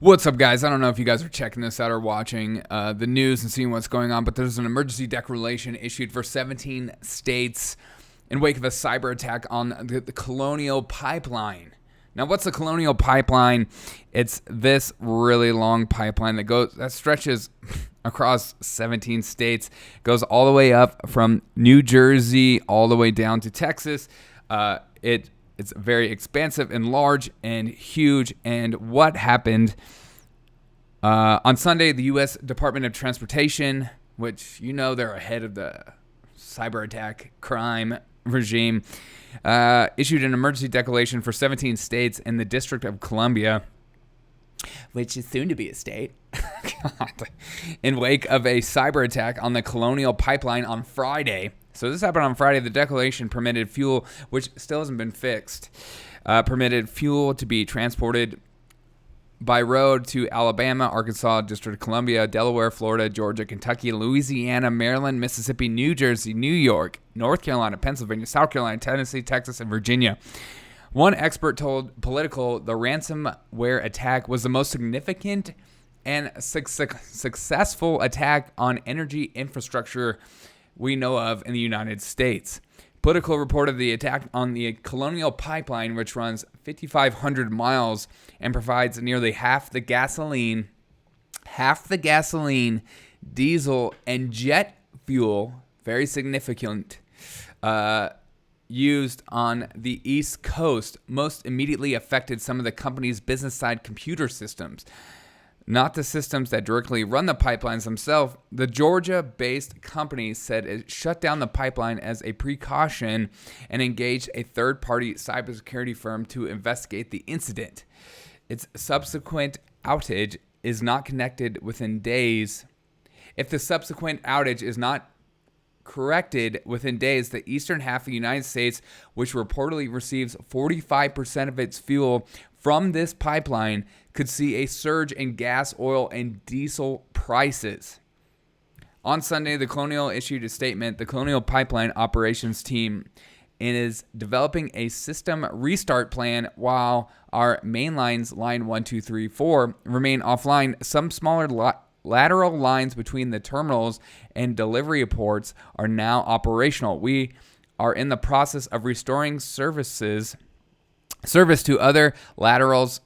What's up, guys? I don't know if you guys are checking this out or watching the news and seeing what's going on, but there's an emergency declaration issued for 17 states in wake of a cyber attack on the Colonial pipeline. Now, what's the Colonial pipeline? It's this really long pipeline that stretches across 17 states, goes all the way up from New Jersey all the way down to Texas. It's very expansive and large and huge. And what happened on Sunday, the U.S. Department of Transportation, which they're ahead of the cyber attack crime regime, issued an emergency declaration for 17 states and the District of Columbia, which is soon to be a state, in wake of a cyber attack on the Colonial pipeline on Friday. So this happened on Friday. The declaration permitted fuel, which still hasn't been fixed, permitted fuel to be transported by road to Alabama, Arkansas, District of Columbia, Delaware, Florida, Georgia, Kentucky, Louisiana, Maryland, Mississippi, New Jersey, New York, North Carolina, Pennsylvania, South Carolina, Tennessee, Texas, and Virginia. One expert told Politico the ransomware attack was the most significant and successful attack on energy infrastructure we know of in the United States. Politico reported the attack on the Colonial pipeline, which runs 5,500 miles and provides nearly half the gasoline, diesel, and jet fuel, very significant, used on the East Coast. Most immediately affected some of the company's business side computer systems. Not the systems that directly run the pipelines themselves. The Georgia-based company said it shut down the pipeline as a precaution and engaged a third-party cybersecurity firm to investigate the incident. Its subsequent outage is not connected within days. If the subsequent outage is not corrected within days, the eastern half of the United States, which reportedly receives 45% of its fuel from this pipeline, could see a surge in gas, oil, and diesel prices. On Sunday, the Colonial issued a statement. The Colonial Pipeline operations team is developing a system restart plan while our main lines, line 1, 2, 3, 4, remain offline. Some smaller lateral lines between the terminals and delivery ports are now operational. We are in the process of restoring service to other laterals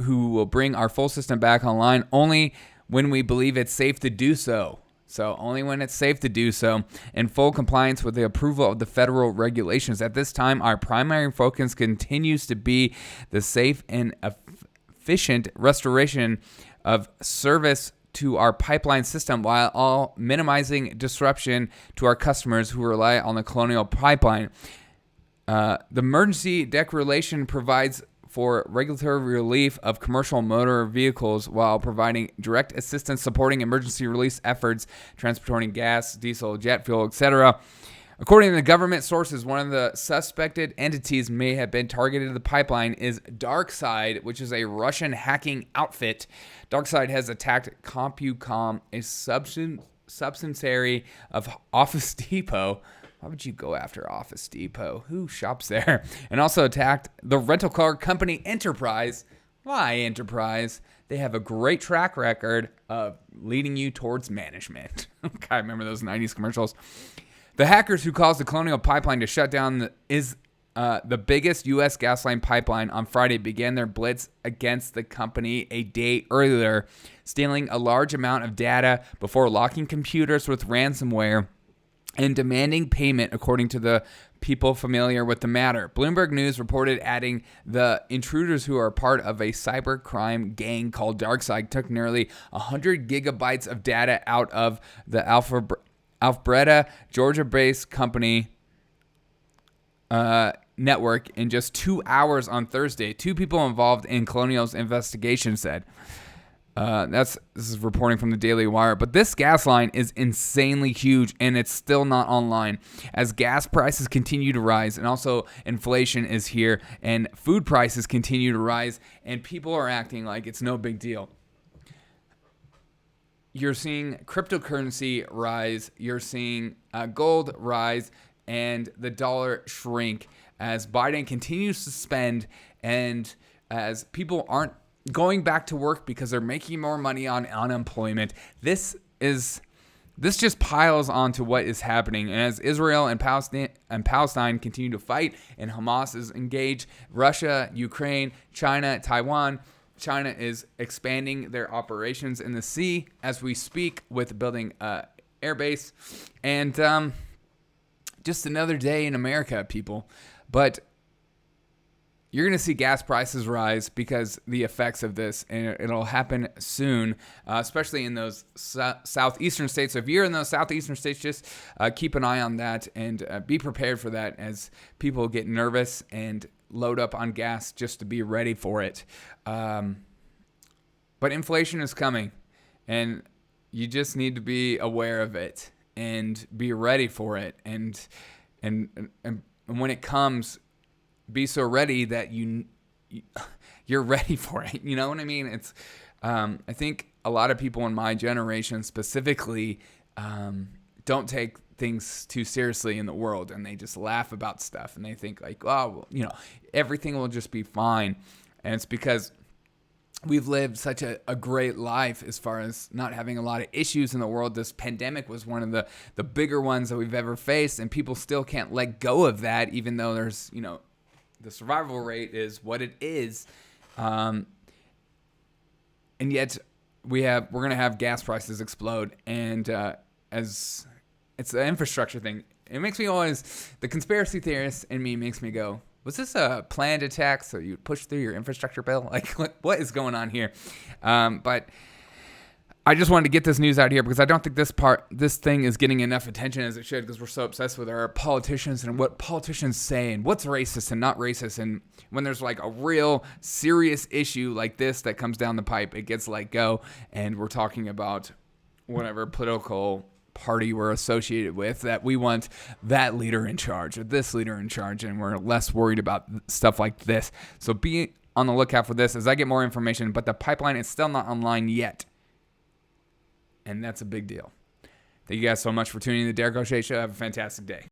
who will bring our full system back online only when we believe it's safe to do so. So only when it's safe to do so, in full compliance with the approval of the federal regulations. At this time, our primary focus continues to be the safe and efficient restoration of service to our pipeline system while all minimizing disruption to our customers who rely on the Colonial pipeline. The emergency declaration provides for regulatory relief of commercial motor vehicles while providing direct assistance supporting emergency release efforts, transporting gas, diesel, jet fuel, etc. According to the government sources, one of the suspected entities may have been targeted to the pipeline is DarkSide, which is a Russian hacking outfit. DarkSide has attacked CompuCom, a subsidiary of Office Depot. Why would you go after Office Depot? Who shops there? And also attacked the rental car company Enterprise. Why Enterprise? They have a great track record of leading you towards management. I remember those 90s commercials. The hackers who caused the Colonial pipeline to shut down the biggest U.S. gasoline pipeline on Friday began their blitz against the company a day earlier, stealing a large amount of data before locking computers with ransomware and demanding payment, according to the people familiar with the matter. Bloomberg News reported, adding, the intruders, who are part of a cybercrime gang called DarkSide, took nearly 100 gigabytes of data out of the Alpharetta, Georgia-based company network in just 2 hours on Thursday. Two people involved in Colonial's investigation said. This is reporting from the Daily Wire. But this gas line is insanely huge, and it's still not online as gas prices continue to rise, and also inflation is here, and food prices continue to rise, and people are acting like it's no big deal. You're seeing cryptocurrency rise, you're seeing gold rise, and the dollar shrink as Biden continues to spend, and as people aren't going back to work because they're making more money on unemployment. This just piles onto what is happening. And as Israel and Palestine continue to fight and Hamas is engaged, Russia, Ukraine, China, Taiwan, China is expanding their operations in the sea as we speak with building air base. And just another day in America, people. But you're going to see gas prices rise because the effects of this, and it'll happen soon, especially in those southeastern states. So if you're in those southeastern states, just keep an eye on that and be prepared for that as people get nervous and load up on gas just to be ready for it. But inflation is coming, and you just need to be aware of it and be ready for it. And when it comes, be so ready that you're ready for it. You know what I mean? It's I think a lot of people in my generation specifically don't take things too seriously in the world, and they just laugh about stuff, and they think like, oh, well, everything will just be fine. And it's because we've lived such a great life as far as not having a lot of issues in the world. This pandemic was one of the bigger ones that we've ever faced, and people still can't let go of that, even though there's, the survival rate is what it is. And yet we're going to have gas prices explode. And as it's the infrastructure thing, it makes me always, the conspiracy theorist in me makes me go, was this a planned attack so you push through your infrastructure bill? Like, what is going on here? But I just wanted to get this news out here because I don't think this thing is getting enough attention as it should, because we're so obsessed with our politicians and what politicians say and what's racist and not racist. And when there's like a real serious issue like this that comes down the pipe, it gets let go. And we're talking about whatever political party we're associated with, that we want that leader in charge or this leader in charge, and we're less worried about stuff like this. So be on the lookout for this as I get more information, but the pipeline is still not online yet. And that's a big deal. Thank you guys so much for tuning in to the Derek O'Shea Show. Have a fantastic day.